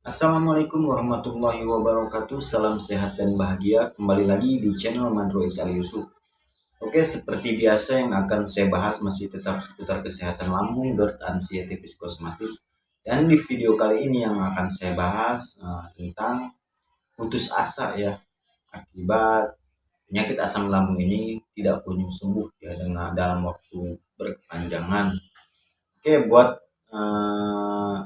Assalamualaikum warahmatullahi wabarakatuh. Salam sehat dan bahagia. Kembali lagi di channel Mandrois Ali Yusuf. Oke, seperti biasa yang akan saya bahas masih tetap seputar kesehatan lambung, GERD, anxiety, psikosomatis. Dan di video kali ini yang akan saya bahas tentang putus asa ya, akibat penyakit asam lambung ini tidak kunjung sembuh ya dengan dalam waktu berkepanjangan. Oke, buat eh,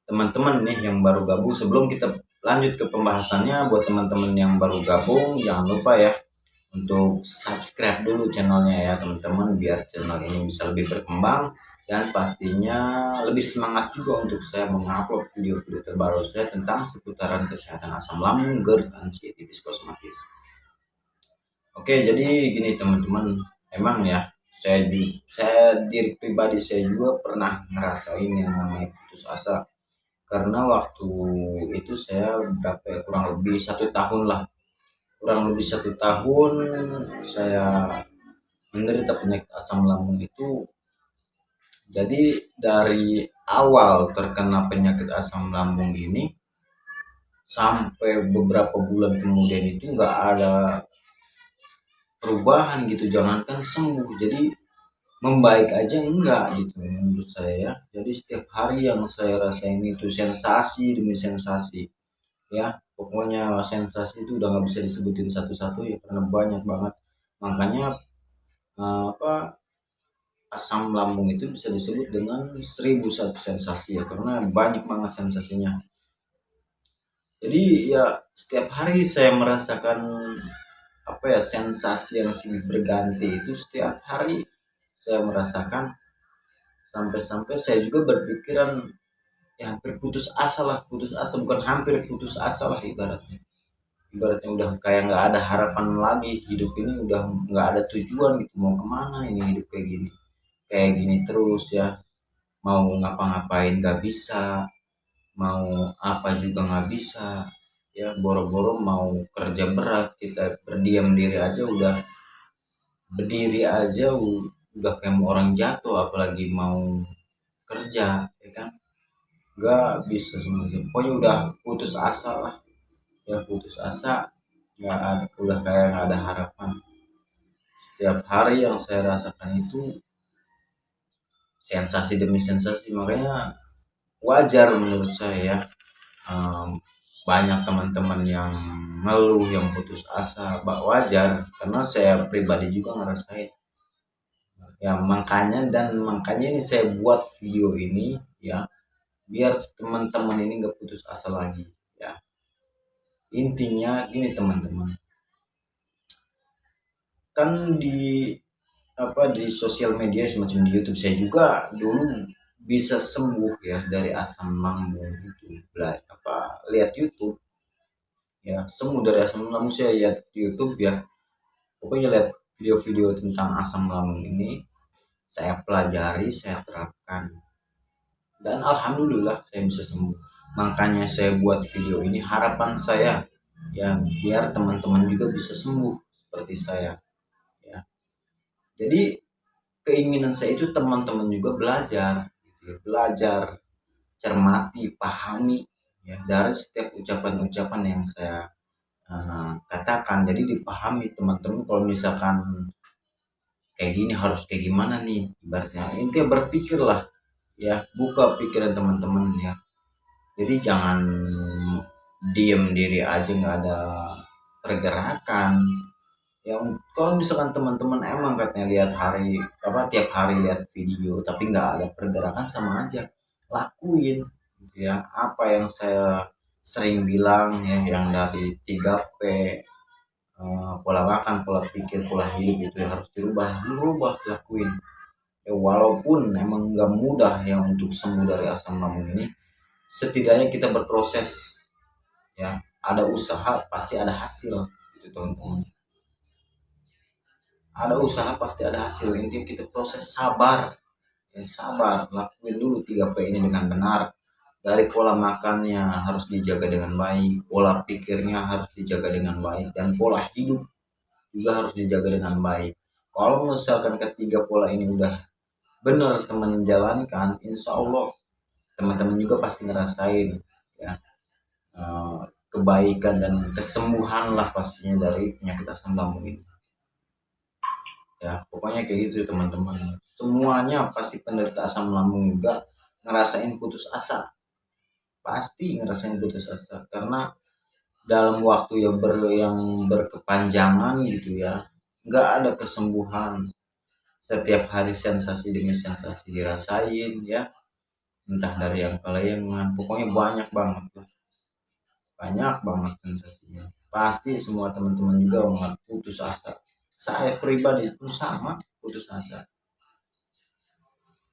teman-teman nih yang baru gabung, sebelum kita lanjut ke pembahasannya, buat teman-teman yang baru gabung jangan lupa ya untuk subscribe dulu channelnya ya teman-teman, biar channel ini bisa lebih berkembang dan pastinya lebih semangat juga untuk saya mengupload video-video terbaru saya tentang seputaran kesehatan asam lambung, GERD, anxiety, psikosomatis. Oke, jadi gini teman-teman, emang ya saya diri pribadi saya juga pernah ngerasain yang namanya putus asa, karena waktu itu saya berapa ya, kurang lebih 1 tahun saya menderita penyakit asam lambung itu. Jadi dari awal terkena penyakit asam lambung ini sampai beberapa bulan kemudian itu nggak ada perubahan gitu, jangankan sembuh, jadi membaik aja enggak gitu menurut saya ya. Jadi setiap hari yang saya rasain itu sensasi demi sensasi ya, pokoknya sensasi itu udah nggak bisa disebutin satu-satu ya karena banyak banget. Makanya apa, asam lambung itu bisa disebut dengan 1001 sensasi ya, karena banyak banget sensasinya. Jadi ya setiap hari saya merasakan apa ya, sensasi yang silih berganti itu setiap hari saya merasakan, sampai-sampai saya juga berpikiran ya hampir putus asa, bukan hampir putus asa lah, ibaratnya udah kayak nggak ada harapan lagi, hidup ini udah nggak ada tujuan gitu, mau kemana ini hidup kayak gini terus ya, mau ngapa-ngapain nggak bisa, mau apa juga nggak bisa ya, boro-boro mau kerja berat kita berdiam diri aja udah, berdiri aja udah kayak mau orang jatuh, apalagi mau kerja ya kan, nggak bisa semuanya, pokoknya udah putus asa lah ya, putus asa, nggak ada, udah kayak nggak ada harapan. Setiap hari yang saya rasakan itu sensasi demi sensasi, makanya wajar menurut saya ya, em, banyak teman-teman yang ngeluh, yang putus asa, wajar karena saya pribadi juga ngerasain ya. Makanya ini saya buat video ini ya, biar teman-teman ini nggak putus asa lagi ya. Intinya gini teman-teman, kan di sosial media semacam di YouTube saya juga dulu bisa sembuh ya dari asam lambung itu, lihat YouTube ya, sembuh dari asam lambung saya lihat di YouTube ya, pokoknya lihat video-video tentang asam lambung ini, saya pelajari, saya terapkan, dan alhamdulillah saya bisa sembuh. Makanya saya buat video ini, harapan saya ya biar teman-teman juga bisa sembuh seperti saya ya. Jadi keinginan saya itu teman-teman juga belajar gitu ya, belajar, cermati, pahami ya dari setiap ucapan-ucapan yang saya katakan. Jadi dipahami teman-teman, kalau misalkan kayak gini harus kayak gimana nih, ibaratnya intinya berpikirlah ya, buka pikiran teman-teman ya. Jadi jangan diem diri aja nggak ada pergerakan ya. Kalau misalkan teman-teman emang katanya tiap hari lihat video tapi nggak ada pergerakan, sama aja lakuin gitu ya apa yang saya sering bilang ya, yang dari 3P, pola makan, pola pikir, pola hidup, itu yang harus dirubah, lakuin ya, walaupun emang nggak mudah ya untuk sembuh dari asam lambung ini, setidaknya kita berproses ya, ada usaha pasti ada hasil gitu teman-teman, ada usaha pasti ada hasil, intinya kita proses, sabar ya, sabar, lakuin dulu 3P ini dengan benar. Dari pola makannya harus dijaga dengan baik, pola pikirnya harus dijaga dengan baik, dan pola hidup juga harus dijaga dengan baik. Kalau misalkan ketiga pola ini udah benar teman jalankan, insya Allah teman-teman juga pasti ngerasain ya, eh, kebaikan dan kesembuhan lah pastinya dari penyakit asam lambung ini. Ya pokoknya kayak gitu teman-teman, semuanya pasti penderita asam lambung juga ngerasain putus asa, pasti ngerasain putus asa karena dalam waktu yang berkepanjangan gitu ya, nggak ada kesembuhan. Setiap hari sensasi demi sensasi dirasain ya, entah dari yang kelengan, pokoknya banyak banget lah, banyak banget sensasinya. Pasti semua teman-teman juga mengalami putus asa, saya pribadi pun sama, putus asa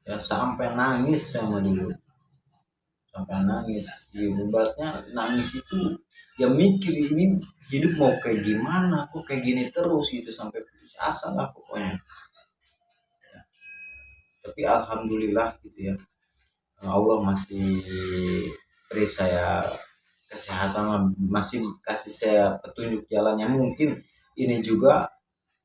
ya, sampai nangis sama dulu, sampai nangis ibaratnya. Nangis itu ya mikir ini hidup mau kayak gimana, kok kayak gini terus gitu, sampai putus asa lah pokoknya. Tapi alhamdulillah gitu ya, Allah masih beri saya kesehatan, masih kasih saya petunjuk jalannya. Mungkin ini juga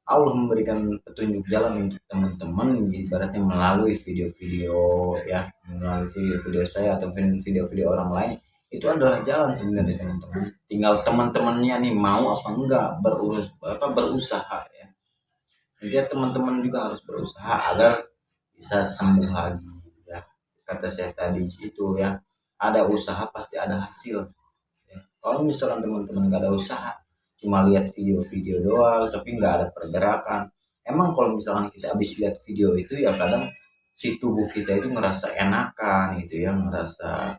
Allah memberikan petunjuk jalan untuk teman-teman, ibaratnya melalui video-video ya, melalui video-video saya atau video-video orang lain. Itu adalah jalan sebenarnya teman-teman, tinggal teman-temannya nih mau apa enggak berusaha ya. Jadi teman-teman juga harus berusaha agar bisa sembuh lagi ya. Kata saya tadi itu ya, ada usaha pasti ada hasil ya. Kalau misalkan teman-teman nggak ada usaha, cuma lihat video-video doang tapi nggak ada pergerakan, emang kalau misalkan kita habis lihat video itu ya kadang si tubuh kita itu ngerasa enakan gitu ya, ngerasa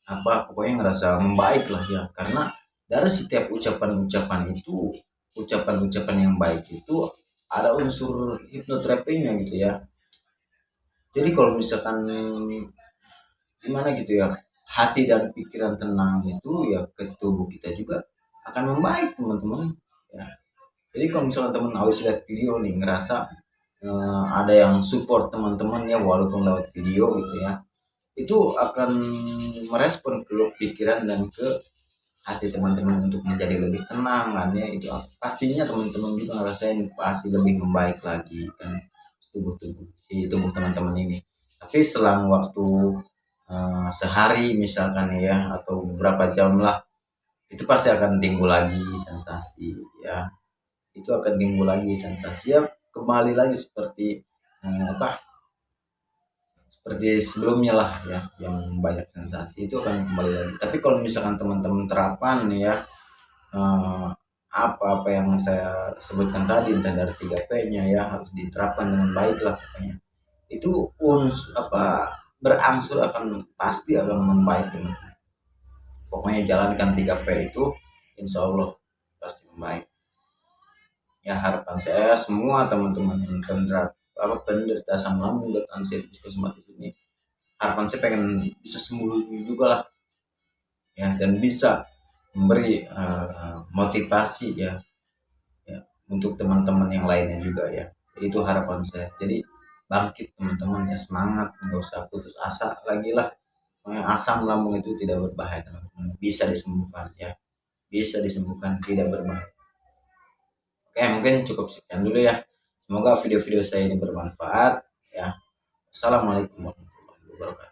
apa, pokoknya ngerasa membaik lah ya, karena dari setiap ucapan-ucapan itu, ucapan-ucapan yang baik itu ada unsur hipnoterapinya gitu ya. Jadi kalau misalkan gimana gitu ya, hati dan pikiran tenang itu ya ke tubuh kita juga akan membaik teman-teman ya. Jadi kalau misalkan teman habis lihat video nih ngerasa ada yang support teman-teman ya walaupun lewat video gitu ya, itu akan merespon ke pikiran dan ke hati teman-teman untuk menjadi lebih tenang kan ya. Itu pastinya teman-teman juga ngerasain pasti lebih membaik lagi kan, tubuh-tubuh si tubuh teman-teman ini. Tapi selang waktu sehari misalkan ya atau beberapa jam lah, itu pasti akan timbul lagi sensasi ya, itu akan timbul lagi sensasi ya, kembali lagi seperti apa, seperti sebelumnya lah ya, yang banyak sensasi itu akan kembali lagi. Tapi kalau misalkan teman-teman terapkan ya eh, apa-apa yang saya sebutkan tadi, entah dari 3P-nya ya, harus diterapkan dengan baik lah pokoknya. Itu apa, berangsur akan pasti akan membaik teman-teman. Pokoknya jalankan 3P itu, insya Allah pasti membaik. Ya harapan saya semua teman-teman yang penderita asam lambung dan ansiedad psikosomatis ini, harapan saya pengen bisa sembuh juga lah ya, dan bisa memberi motivasi ya, ya untuk teman-teman yang lainnya juga ya. Itu harapan saya. Jadi bangkit teman-teman ya, semangat, nggak usah putus asa lagi lah. Asam lambung itu tidak berbahaya teman-teman, bisa disembuhkan ya, bisa disembuhkan, tidak berbahaya. Oke, mungkin cukup sekian dulu ya. Semoga video-video saya ini bermanfaat ya. Assalamualaikum warahmatullahi wabarakatuh.